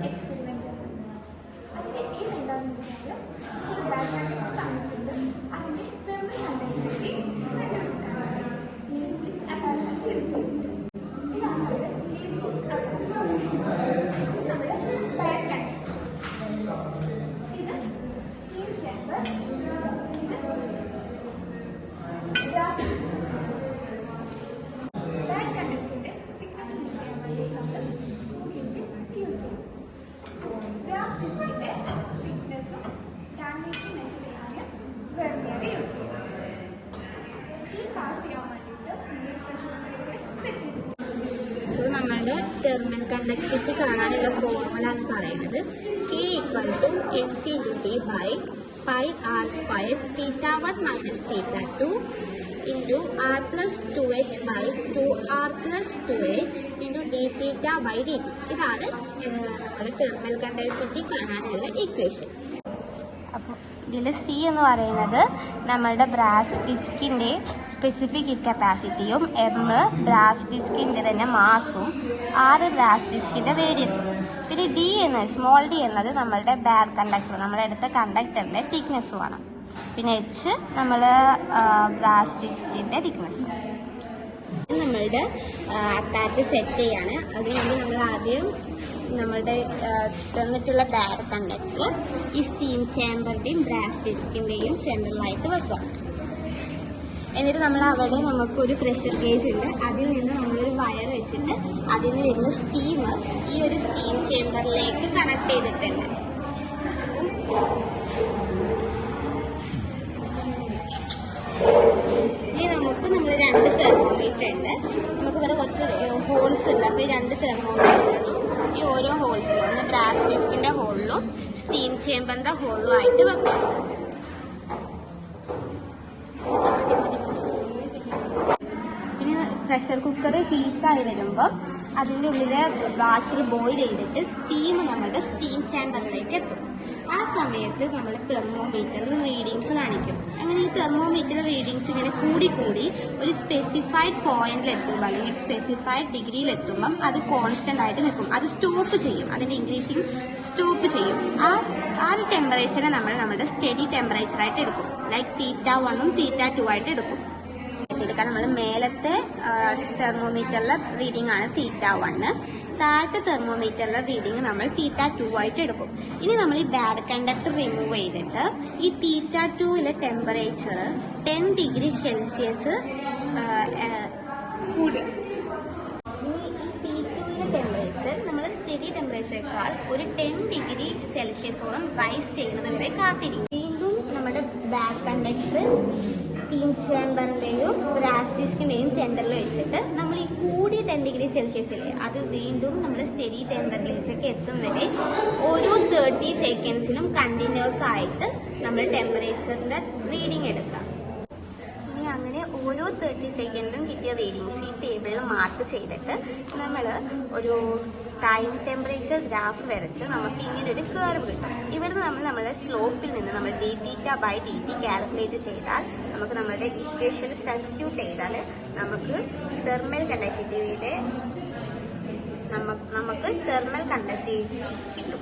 Experiment അതിന്റെ aim എന്താണെന്ന് വെച്ചാൽ ഒരു ബാഡ് കണ്ടക്ട് തന്നിട്ടുണ്ട് അതിന്റെ തെർമൽ കണ്ടക്ടിവിറ്റി കണ്ടുപിടിക്കാനാണ് ലീസ്റ്റ് അപ്പാരൻസ് യൂസ് ചെയ്തിട്ട്. ഇതാണ് ലീസ്റ്റ് അപ്പാരൻസ്. നമ്മുടെ ബാഡ് കണ്ടക്ട്, ഇത് സ്റ്റീം ചേമ്പർ, ഇത് ഗ്യാസ്. ബാഡ് കണ്ടക്ടിന്റെ തിക്നെസ് ചെയ്യാൻ വേണ്ടി നമ്മൾ സ്ക്രൂ ഗേജ് യൂസ് ചെയ്യും. ഗ്യാസ് ഡിസ്കിന്റെ തിക്നെസ്സും ഡാമേജും മെഷർ ചെയ്യാൻ വെർനിയർ യൂസ് ചെയ്യും. സ്റ്റീം പാസ് ചെയ്യാൻ വേണ്ടിയിട്ട് പ്രഷറിലൂടെ സെറ്റ് ചെയ്യും. സോ നമ്മളുടെ തെർമൽ കണ്ടക്ടിവിറ്റി കാണാനുള്ള ഫോർമുല എന്ന് പറയുന്നത് K = mc/d by pi r square θ1 minus θ2 into r plus 2h by 2r plus 2h into d theta by dt. ഇതാണ് നമ്മുടെ തെർമൽ കണ്ടക്ടിവിറ്റി കാണാനുള്ള ഇക്വേഷൻ. അപ്പോൾ ഇതിൽ സി എന്ന് പറയുന്നത് നമ്മളുടെ ബ്രാസ് ഡിസ്കിൻ്റെ സ്പെസിഫിക് ഹീറ്റ് കപ്പാസിറ്റിയും, എം ബ്രാസ് ഡിസ്കിൻ്റെ തന്നെ മാസും, ആറ് ബ്രാസ് ഡിസ്കിൻ്റെ റേഡിയസും, പിന്നെ ഡി എന്നത് സ്മോൾ ഡി എന്നത് നമ്മളുടെ ബാഡ് കണ്ടക്ടർ, നമ്മളെടുത്ത കണ്ടക്ടറിൻ്റെ തിക്നെസ്സുമാണ്, പിന്നെ എച്ച് നമ്മൾ ബ്രാസ് ഡിസ്കിൻ്റെ തിക്നെസ്സും. നമ്മളുടെ അപ്പാരറ്റ് സെറ്റ് ചെയ്യാണ്. അതിനുവേണ്ടി നമ്മൾ ആദ്യം നമ്മളുടെ തന്നിട്ടുള്ള ബാഡ് കണ്ടക്ടർ ഈ സ്റ്റീം ചേമ്പറിൻ്റെയും ബ്രാസ് ഡിസ്കിൻ്റെയും സെൻറ്ററിലായിട്ട് വെക്കുക. എന്നിട്ട് നമ്മൾ അവിടെ നമുക്കൊരു പ്രഷർ ഗേജ് ഉണ്ട്, അതിൽ നിന്ന് നമ്മളൊരു വയർ വെച്ചിട്ട് അതിൽ നിന്ന് വരുന്ന സ്റ്റീം ഈ ഒരു സ്റ്റീം ചേമ്പറിലേക്ക് കണക്ട് ചെയ്തിട്ടുണ്ട്. ഇനി നമുക്ക് നമ്മൾ രണ്ട് തെർമോമീറ്റർ ഉണ്ട്, നമുക്ക് ഇവിടെ കുറച്ച് ഹോൾസ് ഉണ്ട്. അപ്പോൾ ഈ രണ്ട് തെർമോമീറ്ററും ഈ ഓരോ ഹോൾസിലും, ഒന്ന് ബ്രാസ് ഡിസ്കിൻ്റെ ഹോളിലും സ്റ്റീം ചേമ്പറിൻ്റെ ഹോളിലും ആയിട്ട് വെക്കാം. ഇനി പ്രഷർ കുക്കർ ഹീറ്റായി വരുമ്പോൾ അതിൻ്റെ ഉള്ളിലെ വാട്ടർ ബോയിൽ ചെയ്തിട്ട് സ്റ്റീം നമ്മളുടെ സ്റ്റീം ചേമ്പറിലേക്ക് എത്തും. ആ സമയത്ത് നമ്മൾ തെർമോമീറ്ററിൽ റീഡിങ്സ് കാണിക്കും. അങ്ങനെ ഈ തെർമോമീറ്റർ റീഡിങ്സ് ഇങ്ങനെ കൂടി ഒരു സ്പെസിഫൈഡ് പോയിന്റിലെത്തുമ്പോൾ അല്ലെങ്കിൽ സ്പെസിഫൈഡ് ഡിഗ്രിയിലെത്തുമ്പം അത് കോൺസ്റ്റന്റ് ആയിട്ട് നിൽക്കും. അത് സ്റ്റോപ്പ് ചെയ്യും, അതിൻ്റെ ഇൻക്രീസിങ് സ്റ്റോപ്പ് ചെയ്യും. ആ ഒരു ടെമ്പറേച്ചറെ നമ്മൾ നമ്മുടെ സ്റ്റഡി ടെമ്പറേച്ചറായിട്ട് എടുക്കും. ലൈക്ക് θ1 θ2 ആയിട്ട് എടുക്കും. എടുക്കാൻ നമ്മൾ മേലത്തെ തെർമോമീറ്ററിലെ റീഡിംഗ് ആണ് θ1, താഴത്തെ തെർമോമീറ്ററിലെ റീഡിംഗ് നമ്മൾ θ2 ആയിട്ട് എടുക്കും. ഇനി നമ്മൾ ഈ ബാഡ് കണ്ടക്ടർ റിമൂവ് ചെയ്തിട്ട് ഈ θ2ലെ ടെമ്പറേച്ചർ 10 ഡിഗ്രി സെൽഷ്യസ് കൂടും. ഇനി ഈ T2ലെ ടെമ്പറേച്ചർ നമ്മൾ സ്റ്റഡി ടെമ്പറേച്ചറേക്കാൾ ഒരു 10 ഡിഗ്രി സെൽഷ്യസോളം റൈസ് ചെയ്യുന്നത് വരെ കാത്തിരിക്കും. വീണ്ടും നമ്മുടെ ബാഡ് കണ്ടക്ടർ സ്റ്റീം ചേമ്പറിൻ്റെയും ബ്രാസ് ഡിസ്കിൻ്റെയും സെൻറ്ററിൽ വെച്ചിട്ട് നമ്മൾ ഈ കൂടിയ 10 ഡിഗ്രി സെൽഷ്യസിലെ അത് വീണ്ടും നമ്മൾ സ്റ്റഡി ടെമ്പറേച്ചറിലേക്ക് എത്തും വരെ ഓരോ 30 സെക്കൻഡ്സിലും കണ്ടിന്യൂസ് ആയിട്ട് നമ്മൾ ടെമ്പറേച്ചറിൻ്റെ റീഡിങ് എടുക്കാം. ഇനി അങ്ങനെ ഓരോ 30 സെക്കൻഡിലും കിട്ടിയ റീഡിങ്സ് ഈ ടേബിളിൽ മാർക്ക് ചെയ്തിട്ട് നമ്മൾ ഒരു ടൈം ടെമ്പറേച്ചർ ഗ്രാഫ് വരച്ച് നമുക്ക് ഇങ്ങനെ ഒരു കർവ് കിട്ടും. ഇവിടുന്ന് നമ്മൾ നമ്മുടെ സ്ലോപ്പിൽ നിന്ന് നമ്മൾ d θ by dt കാൽക്കുലേറ്റ് ചെയ്താൽ നമുക്ക് നമ്മുടെ ഇക്വേഷൻ സബ്സ്റ്റിറ്റ്യൂട്ട് ചെയ്താൽ നമുക്ക് തെർമൽ കണ്ടക്ടിവിറ്റി കിട്ടും.